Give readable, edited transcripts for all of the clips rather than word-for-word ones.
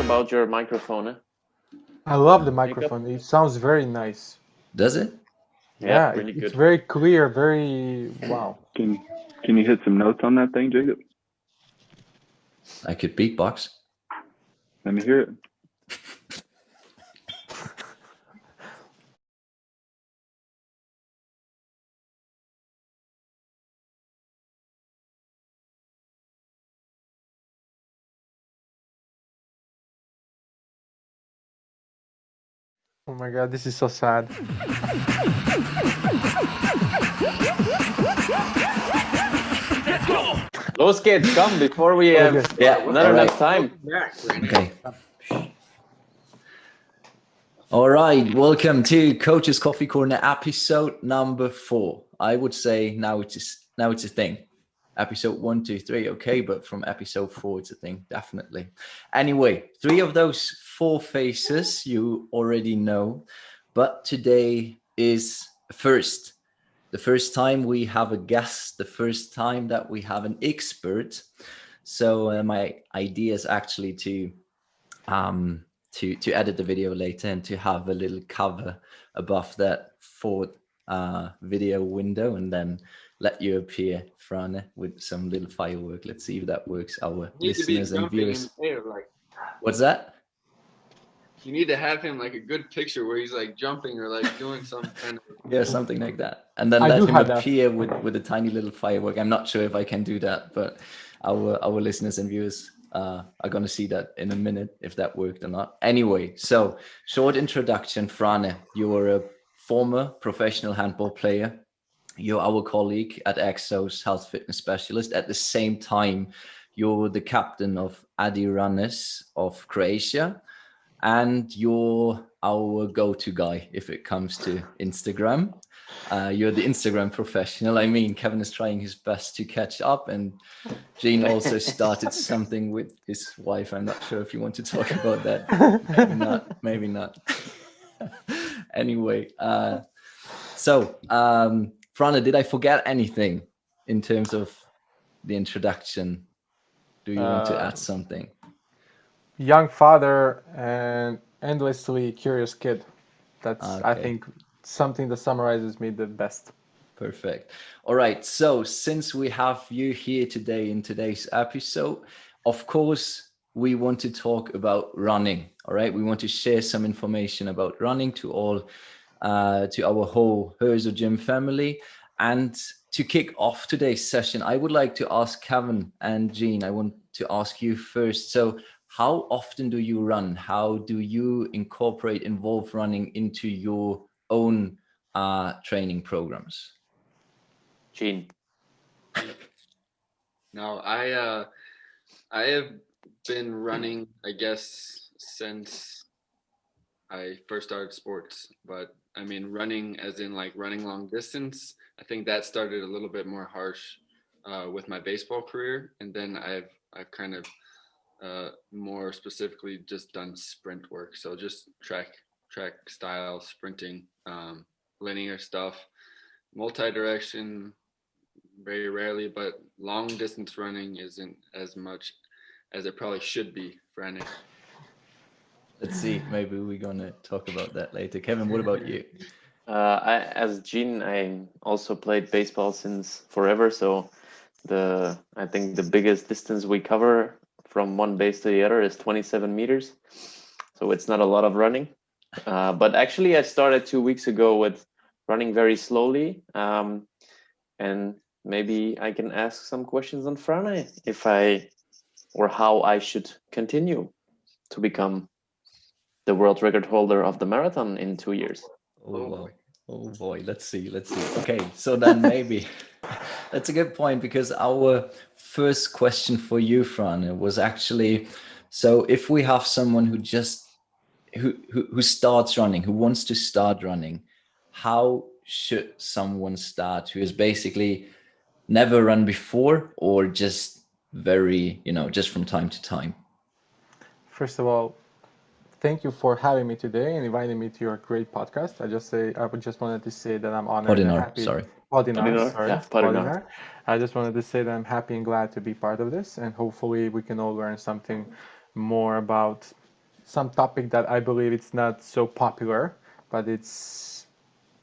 About your microphone. I love the microphone. It sounds very nice. Does it? Yeah, Yeah, really it's good. very clear, very wow. Can you hit some notes on that thing, Jacob? I could beatbox. Let me hear it. Oh my God, this is so sad. Those kids, come before we have not enough time. Okay. All right, welcome to Coaches Coffee Corner episode number 4. I would say now it's a thing. Episode 1, 2, 3, okay, but from episode 4 it's a thing, definitely. Anyway, 3 of those 4 faces you already know, but today is the first time we have a guest, the first time that we have an expert. So my idea is actually to edit the video later and to have a little cover above that 4th video window and then let you appear, Frane, with some little firework. Let's see if that works. Our listeners and viewers. What's that? You need to have him like a good picture where he's like jumping or like doing some kind of yeah, something like that. And then let him appear with a tiny little firework. I'm not sure if I can do that, but our listeners and viewers are going to see that in a minute if that worked or not. Anyway, so short introduction, Frane. You are a former professional handball player. You're our colleague at EXOS, health fitness specialist. At the same time, you're the captain of Runners of Croatia. And you're our go-to guy if it comes to Instagram. You're the Instagram professional. I mean, Kevin is trying his best to catch up, and Gene also started something with his wife. I'm not sure if you want to talk about that. Maybe not. Anyway, so Frane, did I forget anything in terms of the introduction? Do you want to add something? Young father and endlessly curious kid. That's, I think, something that summarizes me the best. Perfect. All right. So since we have you here today in today's episode, of course, we want to talk about running. All right. We want to share some information about running to our whole Herzo Gym family. And to kick off today's session, I would like to ask Kevin and Gene, I want to ask you first. So how often do you run? How do you involve running into your own training programs? Gene. No, I have been running, I guess, since I first started sports. But I mean, running as in like running long distance, I think that started a little bit more harsh with my baseball career. And then I've kind of more specifically just done sprint work. So just track style, sprinting, linear stuff, multi-direction, very rarely, but long distance running isn't as much as it probably should be for any. Let's see, maybe we're going to talk about that later. Kevin, what about you? As Gene, I also played baseball since forever. So I think the biggest distance we cover from one base to the other is 27 meters. So it's not a lot of running. But actually, I started 2 weeks ago with running very slowly. And maybe I can ask some questions on Frane or how I should continue to become the world record holder of the marathon in 2 years. Oh boy, let's see. Okay, so then maybe that's a good point, because our first question for you, Frane, was actually, so if we have someone who starts running, who wants to start running, how should someone start who has basically never run before, or just very, just from time to time? First of all, thank you for having me today and inviting me to your great podcast. I just wanted to say that I'm honored and happy. Podinar. I just wanted to say that I'm happy and glad to be part of this, and hopefully we can all learn something more about some topic that I believe it's not so popular, but it's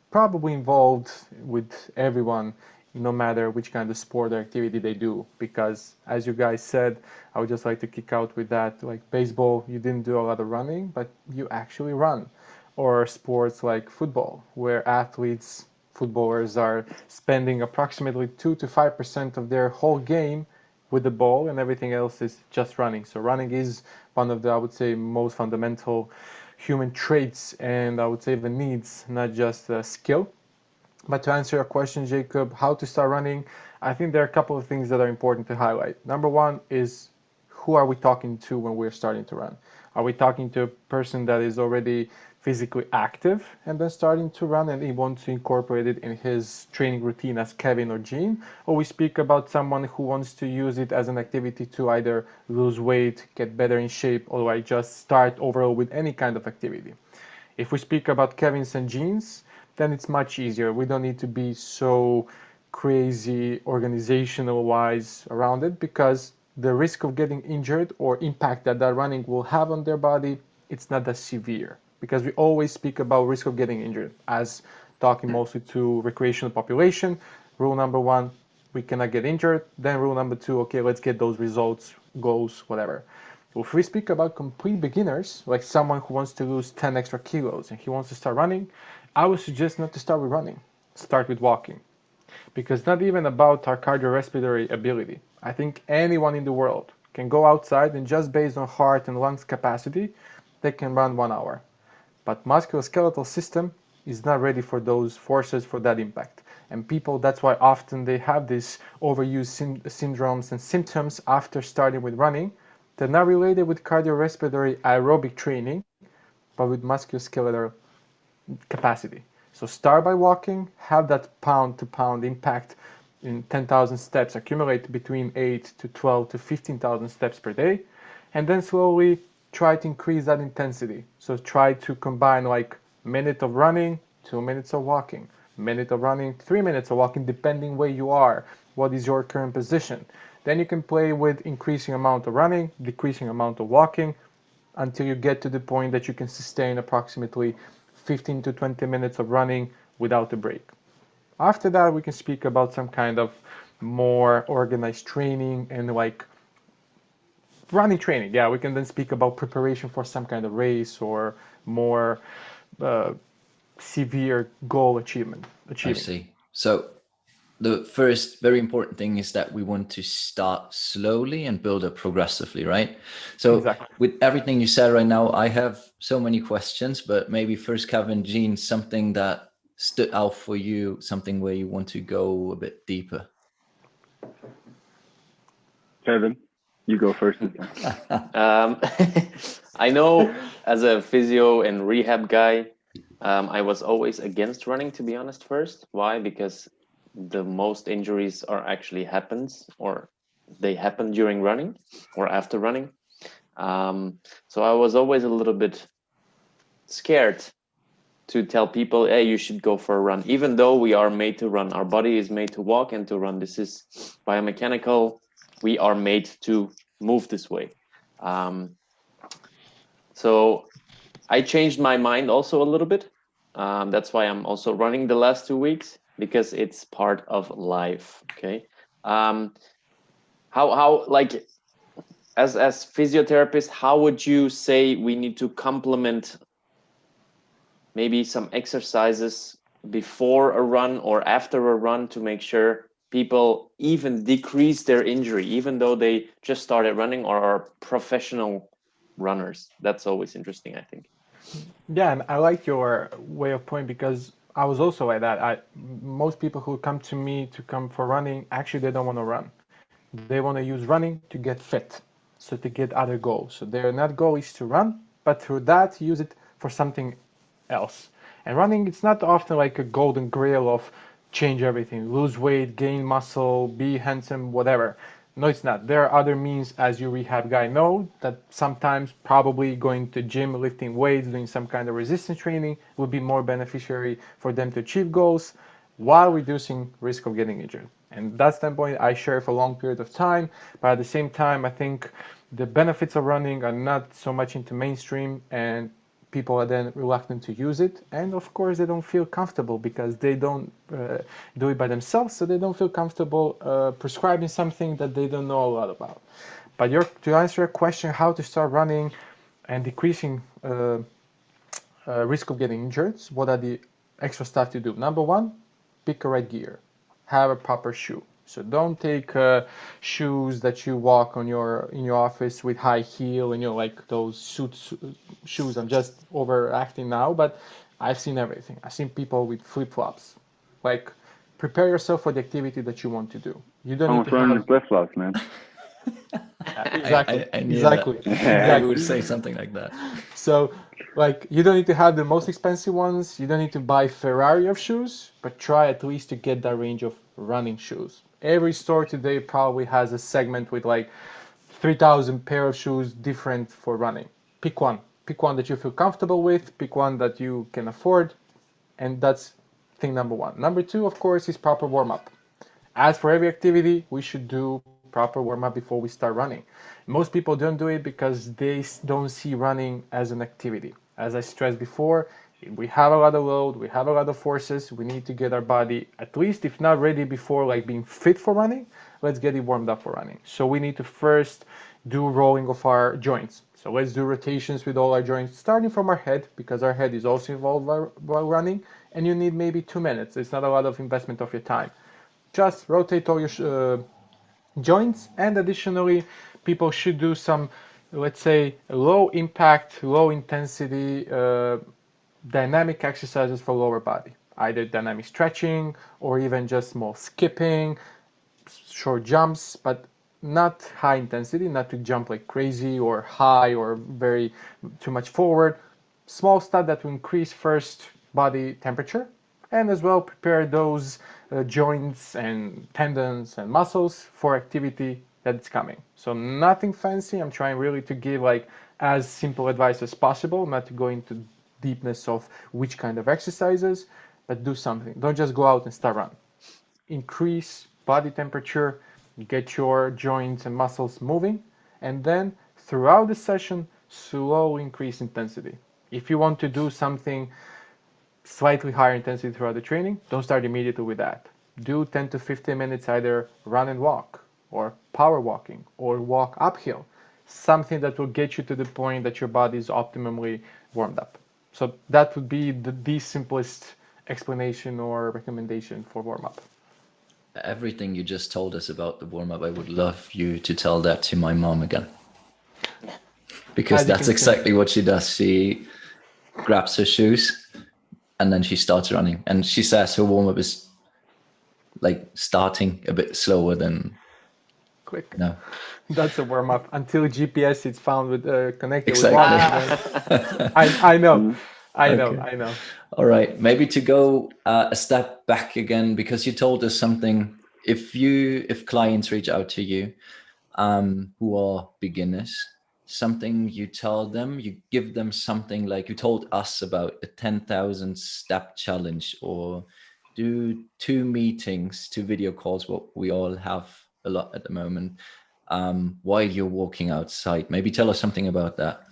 probably involved with everyone, no matter which kind of sport or activity they do. Because as you guys said, I would just like to kick out with that, like baseball, you didn't do a lot of running, but you actually run. Or sports like football, where footballers are spending approximately 2 to 5% of their whole game with the ball, and everything else is just running. So running is one of the, I would say, most fundamental human traits, and I would say the needs, not just skill. But to answer your question, Jacob, how to start running, I think there are a couple of things that are important to highlight. Number one is, who are we talking to when we're starting to run? Are we talking to a person that is already physically active and then starting to run and he wants to incorporate it in his training routine as Kevin or Jean? Or we speak about someone who wants to use it as an activity to either lose weight, get better in shape, or like just start overall with any kind of activity? If we speak about Kevin's and Jeans, then it's much easier. We don't need to be so crazy organizational wise around it, because the risk of getting injured or impact that running will have on their body, it's not that severe. Because we always speak about risk of getting injured as talking mostly to recreational population. Rule number one, we cannot get injured. Then rule number two, okay, let's get those results, goals, whatever. If we speak about complete beginners, like someone who wants to lose 10 extra kilos and he wants to start running, I would suggest not to start with running. Start with walking. Because not even about our cardiorespiratory ability. I think anyone in the world can go outside and just based on heart and lungs capacity, they can run 1 hour. But musculoskeletal system is not ready for those forces, for that impact. And people, that's why often they have these overuse syndromes and symptoms after starting with running. They're not related with cardiorespiratory aerobic training, but with musculoskeletal capacity. So start by walking, have that pound to pound impact in 10,000 steps, accumulate between 8 to 12 to 15,000 steps per day, and then slowly try to increase that intensity. So try to combine like a minute of running, 2 minutes of walking, minute of running, 3 minutes of walking, depending where you are, what is your current position. Then you can play with increasing amount of running, decreasing amount of walking, until you get to the point that you can sustain approximately 15 to 20 minutes of running without a break. After that, we can speak about some kind of more organized training and like running training. Yeah, we can then speak about preparation for some kind of race or more severe goal achievement. I see. So the first very important thing is that we want to start slowly and build up progressively, right? So exactly. With everything you said right now, I have so many questions, but maybe first, Kevin, Jean, something that stood out for you, something where you want to go a bit deeper. Kevin, you go first. I know as a physio and rehab guy, I was always against running, to be honest, first. Why? Because the most injuries actually happen during running or after running. So I was always a little bit scared to tell people, hey, you should go for a run, even though we are made to run. Our body is made to walk and to run. This is biomechanical. We are made to move this way. So I changed my mind also a little bit. That's why I'm also running the last 2 weeks, because it's part of life. Okay. How like as physiotherapists, how would you say we need to complement maybe some exercises before a run or after a run to make sure people even decrease their injury, even though they just started running or are professional runners? That's always interesting, I think. Yeah, and I like your way of putting, because I was also like that. Most people who come to me to come for running, actually they don't want to run. They want to use running to get fit, so to get other goals. So their not goal is to run, but through that use it for something else. And running, it's not often like a golden grail of change everything, lose weight, gain muscle, be handsome, whatever. No, it's not. There are other means, as you rehab guy know, that sometimes probably going to gym, lifting weights, doing some kind of resistance training would be more beneficiary for them to achieve goals while reducing risk of getting injured. And that standpoint I share for a long period of time, but at the same time I think the benefits of running are not so much into mainstream, and people are then reluctant to use it, and of course they don't feel comfortable because they don't do it by themselves, so they don't feel comfortable prescribing something that they don't know a lot about. But to answer your question, how to start running and decreasing risk of getting injured, what are the extra stuff to do? Number one, pick a right gear, have a proper shoe. So don't take shoes that you walk on in your office with high heel and like those shoes. I'm just overacting now, but I've seen everything. I've seen people with flip flops. Like, prepare yourself for the activity that you want to do. You don't need to running have flip flops, man. exactly, I knew exactly, that. exactly. I would say something like that. So, like, you don't need to have the most expensive ones. You don't need to buy Ferrari of shoes, but try at least to get that range of running shoes. Every store today probably has a segment with like 3,000 pair of shoes different for running. Pick one. Pick one that you feel comfortable with. Pick one that you can afford. And that's thing number one. Number two, of course, is proper warm up. As for every activity, we should do proper warm up before we start running. Most people don't do it because they don't see running as an activity. As I stressed before, we have a lot of load, we have a lot of forces, we need to get our body, at least if not ready before like being fit for running, let's get it warmed up for running. So we need to first do rolling of our joints. So let's do rotations with all our joints, starting from our head, because our head is also involved while running, and you need maybe 2 minutes. It's not a lot of investment of your time. Just rotate all your joints, and additionally people should do some, let's say, low impact, low intensity dynamic exercises for lower body, either dynamic stretching or even just small skipping, short jumps, but not high intensity, not to jump like crazy or high or very too much forward. Small stuff that will increase first body temperature, and as well prepare those joints and tendons and muscles for activity that's coming. So nothing fancy. I'm trying really to give like as simple advice as possible, not to go into deepness of which kind of exercises, but do something. Don't just go out and start run. Increase body temperature, get your joints and muscles moving, and then throughout the session, slowly increase intensity. If you want to do something slightly higher intensity throughout the training, don't start immediately with that. Do 10 to 15 minutes either run and walk, or power walking, or walk uphill. Something that will get you to the point that your body is optimally warmed up. So that would be the simplest explanation or recommendation for warm up. Everything you just told us about the warm up, I would love you to tell that to my mom again. Because that's exactly what she does. She grabs her shoes and then she starts running. And she says her warm up is like starting a bit slower than quick. No. That's a warm up until GPS is found with connected exactly. with one. I know. I know. All right, maybe to go a step back again, because you told us something. If clients reach out to you who are beginners, something you tell them, you give them something like you told us about a 10,000 step challenge, or do 2 meetings, 2 video calls, what we all have a lot at the moment, while you're walking outside. Maybe tell us something about that.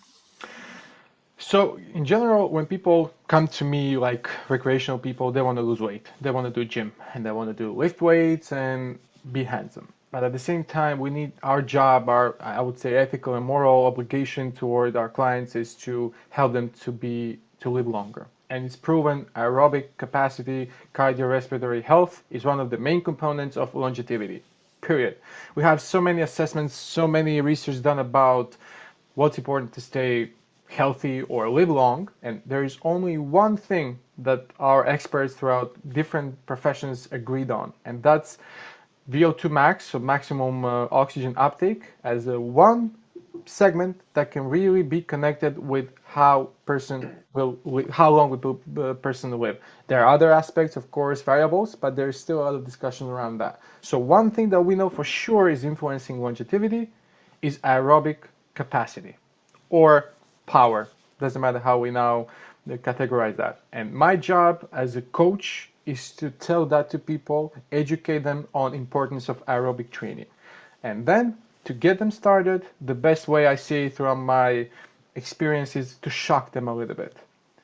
So in general, when people come to me, like recreational people, they want to lose weight, they want to do gym, and they want to do lift weights and be handsome. But at the same time, we need our job, our, I would say, ethical and moral obligation toward our clients is to help them to live longer. And it's proven aerobic capacity, cardiorespiratory health is one of the main components of longevity. Period. We have so many assessments, so many research done about what's important to stay healthy or live long, and there is only one thing that our experts throughout different professions agreed on, and that's VO2 max, so maximum oxygen uptake, as a one segment that can really be connected with how how long will the person live. There are other aspects, of course, variables, but there's still a lot of discussion around that. So one thing that we know for sure is influencing longevity is aerobic capacity or power. Doesn't matter how we now categorize that. And my job as a coach is to tell that to people, educate them on importance of aerobic training. And then to get them started, the best way I see throughout my experience is to shock them a little bit.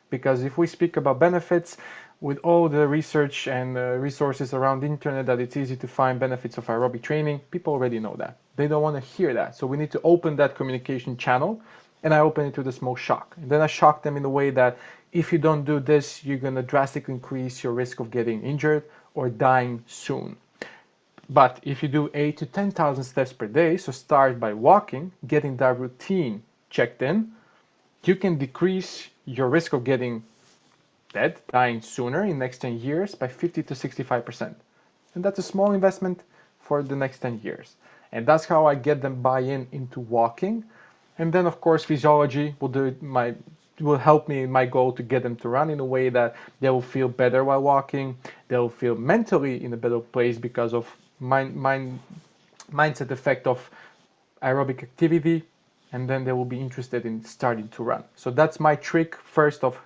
Because if we speak about benefits, with all the research and resources around the internet that it's easy to find benefits of aerobic training, people already know that. They don't want to hear that. So we need to open that communication channel, and I open it to the small shock. And then I shock them in a way that if you don't do this, you're going to drastically increase your risk of getting injured or dying soon. But if you do 8 to 10,000 steps per day, so start by walking, getting that routine checked in, you can decrease your risk of getting dead, dying sooner in the next 10 years by 50 to 65%. And that's a small investment for the next 10 years. And that's how I get them buy-in into walking. And then, of course, physiology will help me in my goal to get them to run in a way that they will feel better while walking. They'll feel mentally in a better place because of mindset effect of aerobic activity, and then they will be interested in starting to run. So that's my trick first of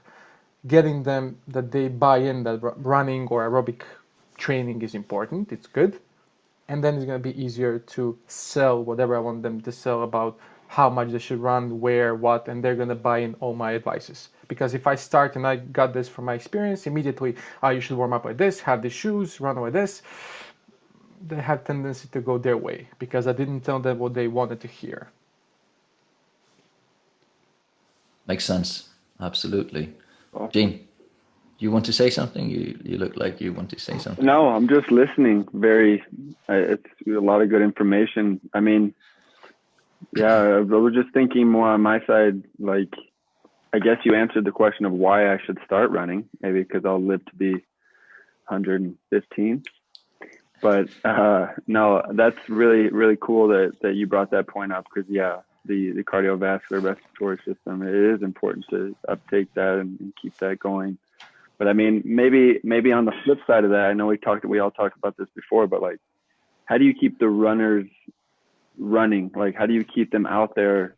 getting them that they buy in that running or aerobic training is important, it's good. And then it's going to be easier to sell whatever I want them to sell about how much they should run, where, what, and they're going to buy in all my advices. Because if I start, and I got this from my experience, immediately, you should warm up like this, have these shoes, run like this, they have tendency to go their way because I didn't tell them what they wanted to hear. Makes sense. Absolutely. Gene, you want to say something? You look like you want to say something. No, I'm just listening. It's a lot of good information. I mean, yeah, I was just thinking more on my side. Like, I guess you answered the question of why I should start running. Maybe because I'll live to be 115. But no, that's really, really cool that you brought that point up because, yeah, the cardiovascular respiratory system, it is important to uptake that and keep that going. But I mean, maybe on the flip side of that, I know we all talked about this before, but like, how do you keep the runners running? Like, how do you keep them out there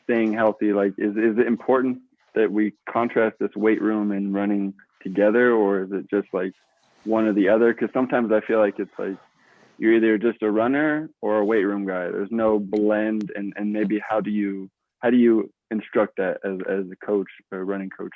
staying healthy? Like, is it important that we contrast this weight room and running together, or is it just like one or the other? Because sometimes I feel like it's like you're either just a runner or a weight room guy. There's no blend, and maybe how do you instruct that as a coach, a running coach?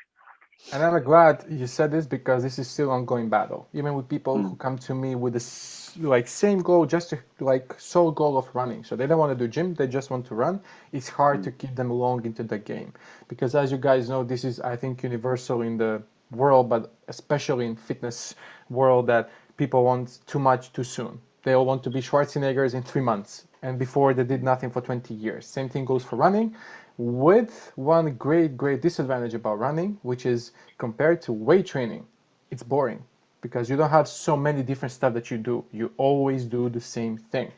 And I'm glad you said this because this is still ongoing battle. Even with people who come to me with this like same goal, just to, like sole goal of running. So they don't want to do gym, they just want to run. It's hard to keep them long into the game because, as you guys know, this is I think universal in the world, but especially in fitness world, that people want too much too soon. They all want to be Schwarzeneggers in 3 months, and before they did nothing for 20 years. Same thing goes for running, with one great disadvantage about running, which is compared to weight training, it's boring because you don't have so many different stuff that you do. You always do the same thing.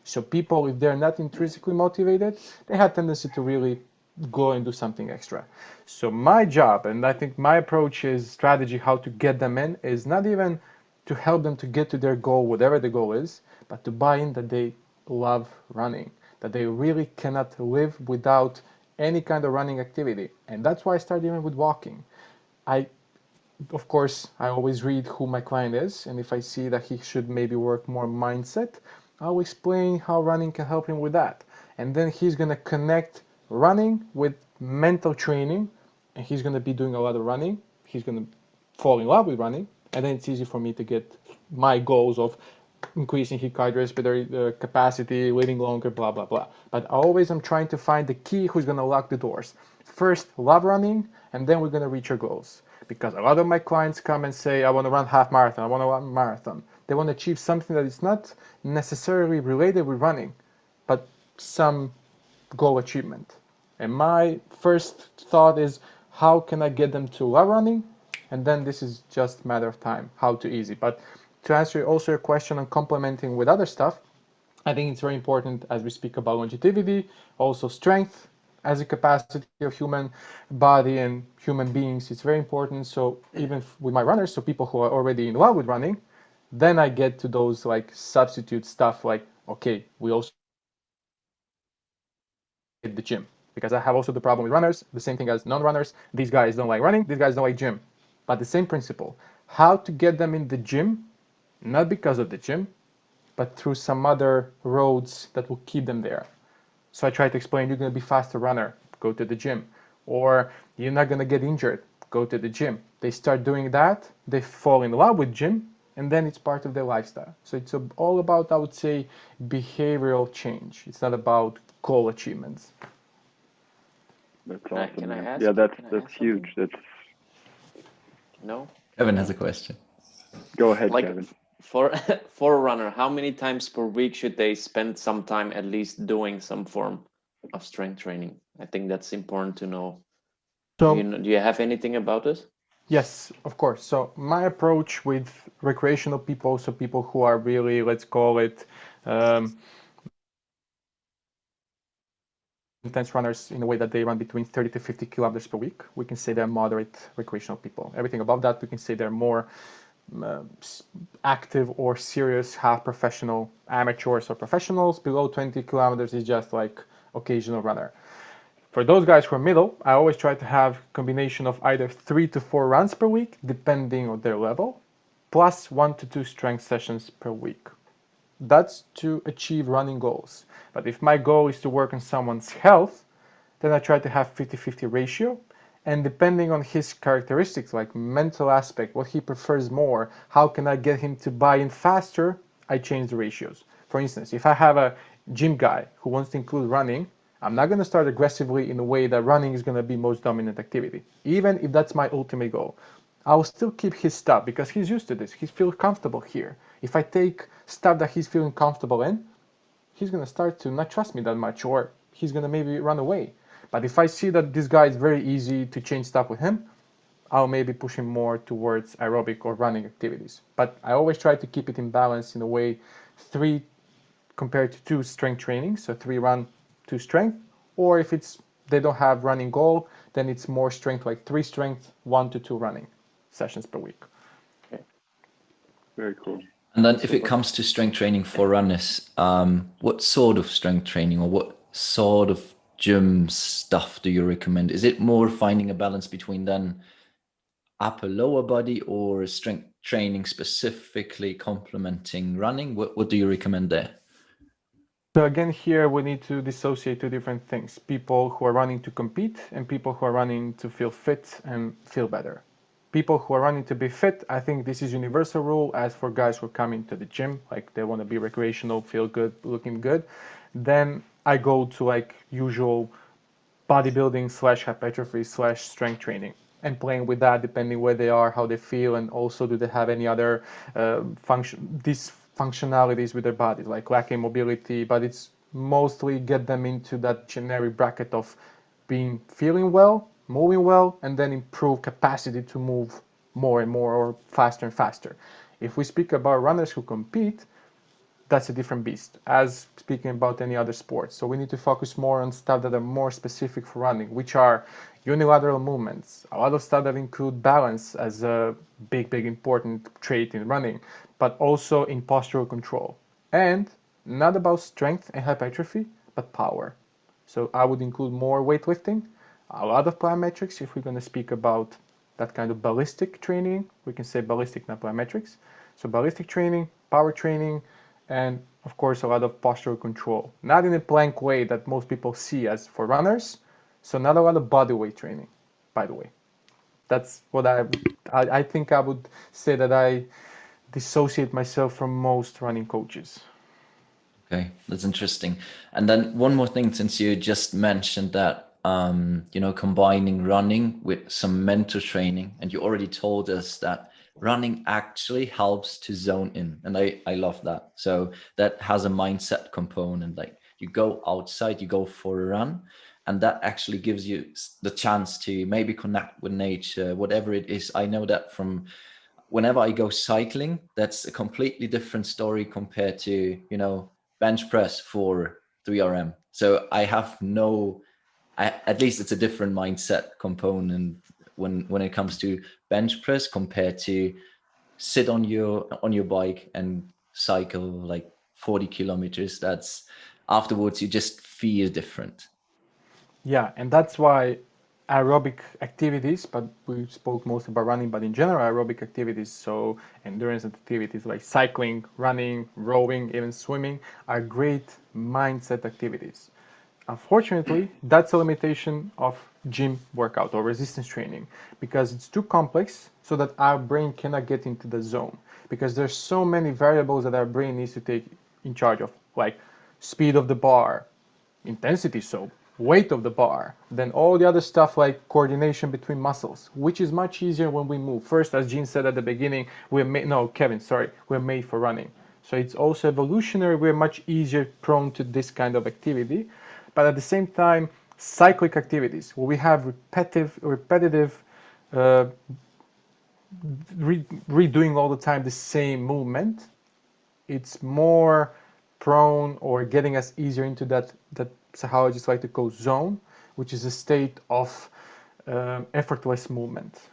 So people, if they're not intrinsically motivated, they have tendency to really go and do something extra. So my job, and I think my approach is strategy, how to get them in, is not even to help them to get to their goal, whatever the goal is, but to buy in that they love running, that they really cannot live without any kind of running activity. And that's why I started even with walking. Of course, I always read who my client is, and if I see that he should maybe work more mindset, I'll explain how running can help him with that. And then he's going to connect running with mental training, and he's going to be doing a lot of running. He's going to fall in love with running, and then it's easy for me to get my goals of increasing his cardiorespiratory capacity, living longer, blah, blah, blah. But always I'm trying to find the key who's going to lock the doors. First, love running, and then we're going to reach our goals. Because a lot of my clients come and say, I want to run half marathon, I want to run marathon. They want to achieve something that is not necessarily related with running, but some goal achievement. And my first thought is, how can I get them to love running? And then this is just a matter of time, how to easy. But to answer also your question on complementing with other stuff, I think it's very important as we speak about longevity, also strength as a capacity of human body and human beings. It's very important. So even with my runners, so people who are already in love with running, then I get to those like substitute stuff like, okay, we also hit the gym. Because I have also the problem with runners, the same thing as non-runners. These guys don't like running, these guys don't like gym. But the same principle, how to get them in the gym, not because of the gym, but through some other roads that will keep them there. So I try to explain, you're going to be a faster runner, go to the gym. Or you're not going to get injured, go to the gym. They start doing that, they fall in love with gym, and then it's part of their lifestyle. So it's all about, I would say, behavioral change. It's not about goal achievements. That's awesome. Can I ask? Yeah, that's huge. That's no. Kevin has a question. Go ahead, Kevin. For a runner, how many times per week should they spend some time at least doing some form of strength training? I think that's important to know. So, do you have anything about this? Yes, of course. So my approach with recreational people, so people who are really, let's call it, intense runners in a way that they run between 30 to 50 kilometers per week, we can say they're moderate recreational people. Everything above that, we can say they're more active or serious, half professional, amateurs or professionals. Below 20 kilometers is just like occasional runner. For those guys who are middle, I always try to have a combination of either 3 to 4 runs per week, depending on their level, plus 1 to 2 strength sessions per week. That's to achieve running goals. But if my goal is to work on someone's health, then I try to have 50-50 ratio. And depending on his characteristics, like mental aspect, what he prefers more, how can I get him to buy in faster, I change the ratios. For instance, if I have a gym guy who wants to include running, I'm not going to start aggressively in a way that running is going to be most dominant activity, even if that's my ultimate goal. I'll still keep his stuff because he's used to this. He feels comfortable here. If I take stuff that he's feeling comfortable in, he's going to start to not trust me that much, or he's going to maybe run away. But if I see that this guy is very easy to change stuff with him, I'll maybe push him more towards aerobic or running activities. But I always try to keep it in balance in a way, 3 compared to 2 strength training, so 3 run, 2 strength. Or if they don't have running goal, then it's more strength, like 3 strength, 1 to 2 running sessions per week. Okay. Very cool. And then if it comes to strength training for runners, what sort of strength training or what sort of gym stuff do you recommend? Is it more finding a balance between then upper lower body or strength training specifically complementing running? What do you recommend there? So again, here we need to dissociate 2 different things. People who are running to compete and people who are running to feel fit and feel better. People who are running to be fit, I think this is universal rule. As for guys who are coming to the gym, like they want to be recreational, feel good, looking good, then I go to like usual bodybuilding / hypertrophy / strength training and playing with that depending where they are, how they feel, and also do they have any other dysfunctionalities with their bodies, like lacking mobility. But it's mostly get them into that generic bracket of being feeling well, moving well, and then improve capacity to move more and more or faster and faster. If we speak about runners who compete, that's a different beast, as speaking about any other sport. So we need to focus more on stuff that are more specific for running, which are unilateral movements, a lot of stuff that include balance as a big important trait in running, but also in postural control. And not about strength and hypertrophy, but power. So I would include more weightlifting, a lot of plyometrics. If we're going to speak about that kind of ballistic training, we can say ballistic, not plyometrics. So ballistic training, power training, and of course a lot of postural control. Not in a plank way that most people see as for runners, so not a lot of body weight training, by the way. That's what I think I would say that I dissociate myself from most running coaches. Okay, that's interesting. And then one more thing, since you just mentioned that, combining running with some mental training, and you already told us that running actually helps to zone in. And I love that. So that has a mindset component. Like you go outside, you go for a run, and that actually gives you the chance to maybe connect with nature, whatever it is. I know that from whenever I go cycling, that's a completely different story compared to, bench press for 3RM. So I have at least it's a different mindset component when it comes to bench press compared to sit on your bike and cycle like 40 kilometers. That's afterwards you just feel different. Yeah, and that's why aerobic activities, but we spoke mostly about running, but in general aerobic activities, so endurance activities like cycling, running, rowing, even swimming, are great mindset activities. Unfortunately, that's a limitation of gym workout or resistance training because it's too complex so that our brain cannot get into the zone because there's so many variables that our brain needs to take in charge of, like speed of the bar, intensity, so weight of the bar, then all the other stuff like coordination between muscles, which is much easier when we move. First, as Gene said at the beginning, we're made for running. So it's also evolutionary, we're much easier prone to this kind of activity. But at the same time, cyclic activities, where we have repetitive redoing all the time the same movement, it's more prone or getting us easier into that psychologists like to call zone, which is a state of effortless movement.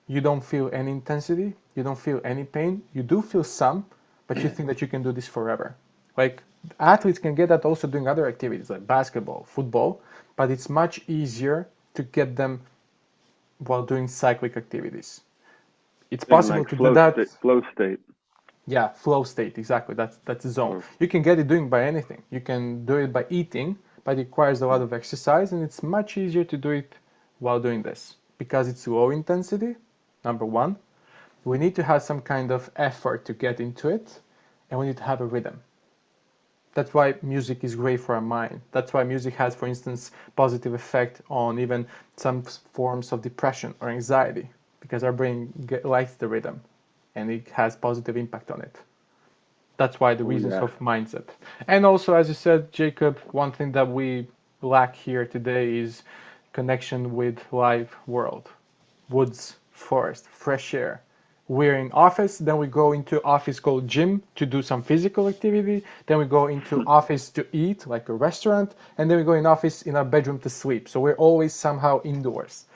You don't feel any intensity, you don't feel any pain, you do feel some, but you think that you can do this forever. Like athletes can get that also doing other activities like basketball, football, but it's much easier to get them while doing cyclic activities. It's possible like to do that. Flow state. Yeah, flow state, exactly. That's the zone. You can get it doing by anything. You can do it by eating, but it requires a lot of exercise, and it's much easier to do it while doing this because it's low intensity. Number one, we need to have some kind of effort to get into it, and we need to have a rhythm. That's why music is great for our mind. That's why music has, for instance, positive effect on even some forms of depression or anxiety because our brain likes the rhythm and it has positive impact on it. That's why the reasons of mindset. And also, as you said, Jacob, one thing that we lack here today is connection with live world, woods, forest, fresh air. We're in office, then we go into office called gym to do some physical activity, then we go into office to eat, like a restaurant, and then we go in office in our bedroom to sleep. So we're always somehow indoors.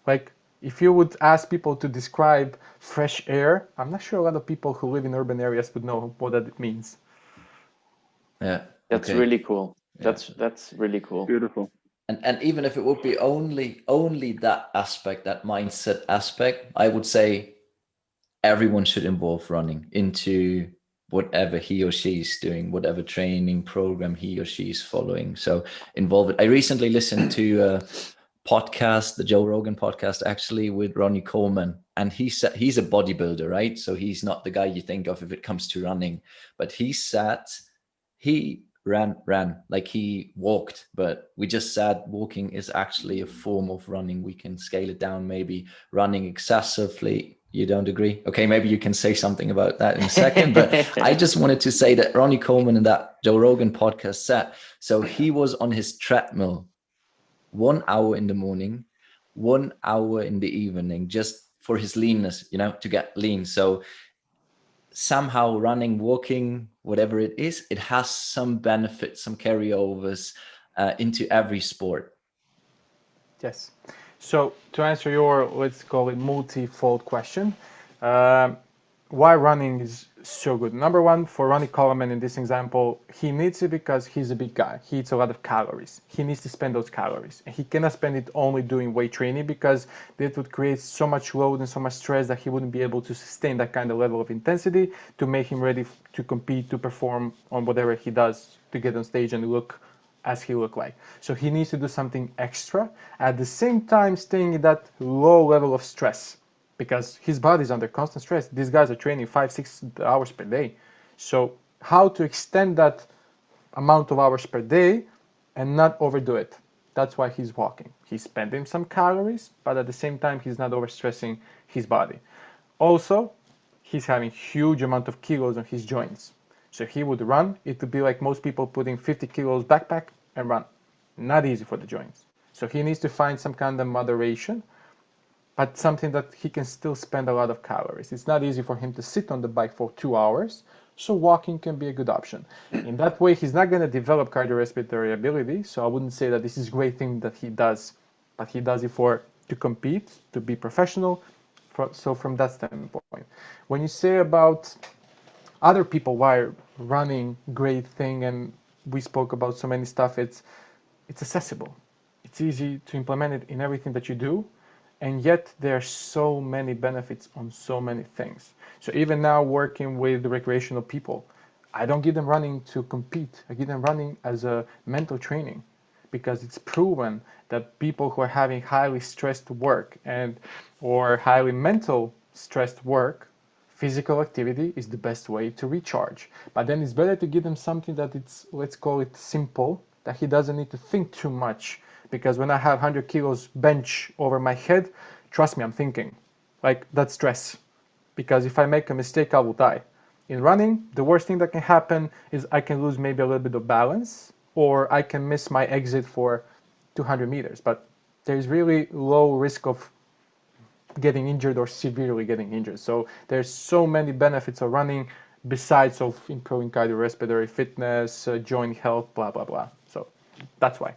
Like if you would ask people to describe fresh air, I'm not sure a lot of people who live in urban areas would know what that means. Yeah, that's really cool. That's really cool. Beautiful. And even if it would be only that aspect, that mindset aspect, I would say everyone should involve running into whatever he or she is doing, whatever training program he or she is following. So involve it. I recently listened to a podcast, the Joe Rogan podcast, actually, with Ronnie Coleman. And he said he's a bodybuilder, right? So he's not the guy you think of if it comes to running. But he said he ran like he walked, but we just said walking is actually a form of running. We can scale it down, maybe running excessively. You don't agree? Okay, maybe you can say something about that in a second, but I just wanted to say that Ronnie Coleman in that Joe Rogan podcast said, so he was on his treadmill 1 hour in the morning, 1 hour in the evening, just for his leanness, to get lean. So somehow running, walking, whatever it is, it has some benefits, some carryovers into every sport. Yes. So to answer your, let's call it multi-fold question, why running is so good? Number one, for Ronnie Coleman in this example, he needs it because he's a big guy. He eats a lot of calories. He needs to spend those calories. And he cannot spend it only doing weight training because that would create so much load and so much stress that he wouldn't be able to sustain that kind of level of intensity to make him ready to compete, to perform on whatever he does to get on stage and look as he look like. So he needs to do something extra, at the same time staying in that low level of stress. because his body's under constant stress. These guys are training 5-6 hours per day. So how to extend that amount of hours per day and not overdo it? That's why he's walking. He's spending some calories, but at the same time, he's not overstressing his body. Also, he's having huge amount of kilos on his joints. So if he would run, it would be like most people putting 50 kilos backpack and run. Not easy for the joints. So he needs to find some kind of moderation, but something that he can still spend a lot of calories. It's not easy for him to sit on the bike for 2 hours, so walking can be a good option. In that way, he's not going to develop cardiorespiratory ability, so I wouldn't say that this is a great thing that he does, but he does it to compete, to be professional. So from that standpoint, when you say about other people why running great thing, and we spoke about so many stuff, it's accessible. It's easy to implement it in everything that you do, and yet there are so many benefits on so many things. So even now working with recreational people, I don't give them running to compete. I give them running as a mental training, because it's proven that people who are having highly stressed work or highly mental stressed work, physical activity is the best way to recharge. But then it's better to give them something that it's, let's call it simple, that he doesn't need to think too much. Because when I have 100 kilos bench over my head, trust me, I'm thinking. Like, that's stress. Because if I make a mistake, I will die. In running, the worst thing that can happen is I can lose maybe a little bit of balance, or I can miss my exit for 200 meters. But there's really low risk of getting injured or severely getting injured. So there's so many benefits of running besides of improving cardiorespiratory fitness, joint health, blah, blah, blah. So that's why.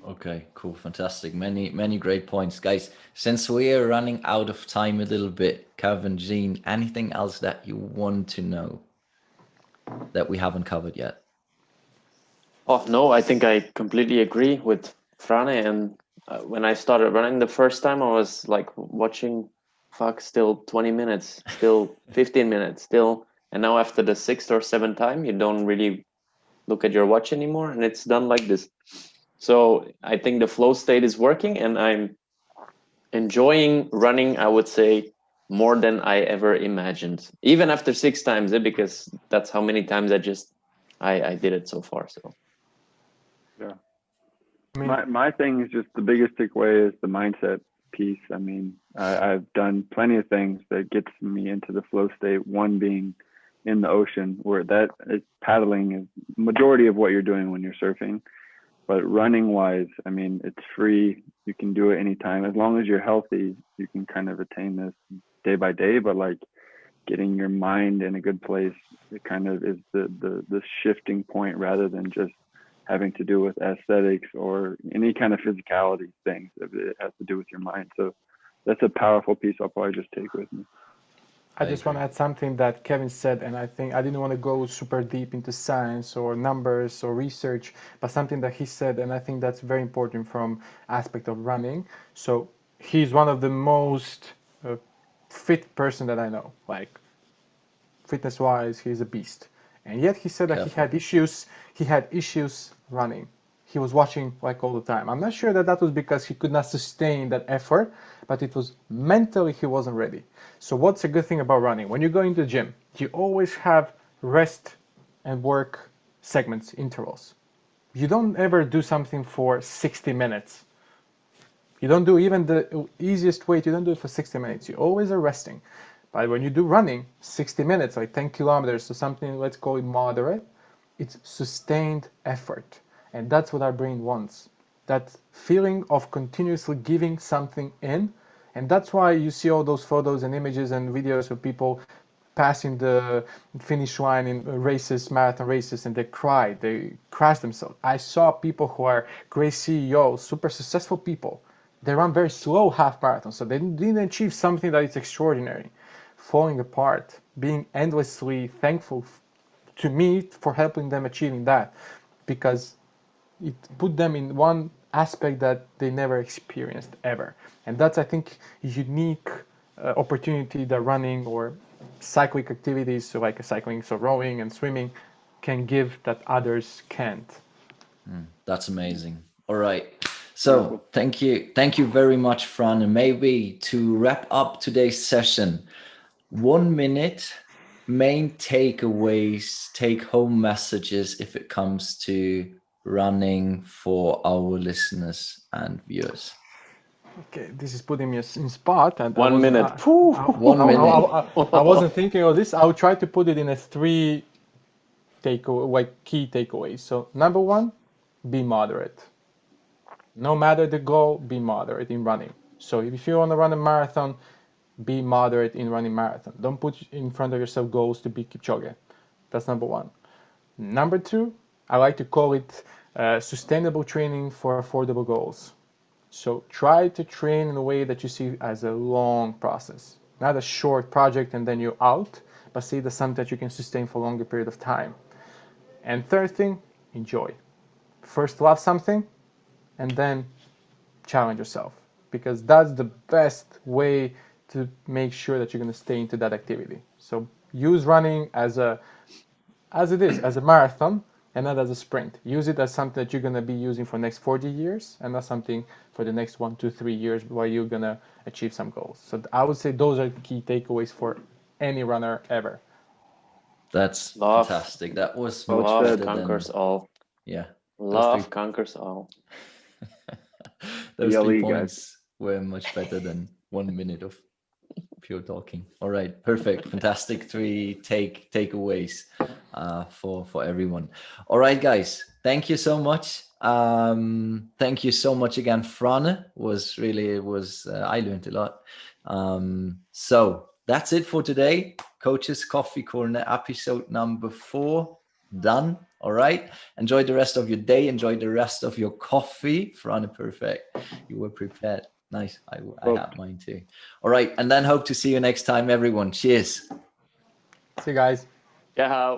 Okay, cool, fantastic. Many great points, guys. Since we are running out of time a little bit, Kevin, Jean, anything else that you want to know that we haven't covered yet? Oh, no, I think I completely agree with Frane. And when I started running the first time, I was like watching, still 20 minutes, still 15 minutes, still. And now after the 6th or 7th time, you don't really look at your watch anymore, and it's done like this. So I think the flow state is working, and I'm enjoying running, I would say, more than I ever imagined, even after 6 times, because that's how many times I did it so far. So yeah, my thing is just the biggest takeaway is the mindset piece. I mean, I've done plenty of things that gets me into the flow state, one being in the ocean, where that is paddling is majority of what you're doing when you're surfing. But running wise, I mean, it's free. You can do it anytime. As long as you're healthy, you can kind of attain this day by day. But like getting your mind in a good place, it kind of is the shifting point rather than just having to do with aesthetics or any kind of physicality things. It has to do with your mind. So that's a powerful piece I'll probably just take with me. I just want to add something that Kevin said, and I think I didn't want to go super deep into science or numbers or research, but something that he said, and I think that's very important from aspect of running. So he's one of the most fit person that I know, like fitness-wise, he's a beast. And yet he said that he had issues running. He was watching like all the time. I'm not sure that that was because he could not sustain that effort, but it was mentally he wasn't ready. So what's a good thing about running? When you go into the gym, you always have rest and work segments, intervals. You don't ever do something for 60 minutes. You don't do even the easiest weight, you don't do it for 60 minutes. You always are resting. But when you do running, 60 minutes, like 10 kilometers, so something, let's call it moderate, it's sustained effort. And that's what our brain wants. That feeling of continuously giving something in. And that's why you see all those photos and images and videos of people passing the finish line in races, marathon races, and they cry, they crash themselves. I saw people who are great CEOs, super successful people. They run very slow half marathons, so they didn't achieve something that is extraordinary. Falling apart, being endlessly thankful to me for helping them achieving that, because it put them in one aspect that they never experienced ever. And that's, I think, unique opportunity that running or cyclic activities, so like cycling, so rowing and swimming, can give that others can't. That's amazing. All right. So thank you very much, Fran. And maybe to wrap up today's session, 1 minute, main takeaways, take-home messages if it comes to running for our listeners and viewers. Okay, this is putting me in spot. And 1 minute. 1 minute. I wasn't thinking of this. I'll try to put it in a 3 key takeaways. So number 1, be moderate. No matter the goal, be moderate in running. So if you want to run a marathon, be moderate in running marathon. Don't put in front of yourself goals to be Kipchoge. That's number 1. Number 2, I like to call it sustainable training for affordable goals. So try to train in a way that you see as a long process, not a short project and then you're out, but see it as something that you can sustain for a longer period of time. And third thing, enjoy. First love something and then challenge yourself, because that's the best way to make sure that you're going to stay into that activity. So use running as it is, as a marathon and not as a sprint. Use it as something that you're going to be using for the next 40 years and not something for the next 1, 2, 3 years while you're going to achieve some goals. So I would say those are the key takeaways for any runner ever. That's fantastic. That was much love better conquers than, all. Yeah. Love conquers all. Those 3 points were much better than 1 minute of pure talking. All right, perfect, fantastic 3 takeaways for everyone. All right, guys, thank you so much. Thank you so much again, Frane. I learned a lot. So that's it for today. Coaches Coffee Corner episode number 4 done. All right, enjoy the rest of your day, enjoy the rest of your coffee. Frane, perfect, you were prepared. Nice. I have mine too. All right, and then hope to see you next time, everyone. Cheers. See you guys. Yeah.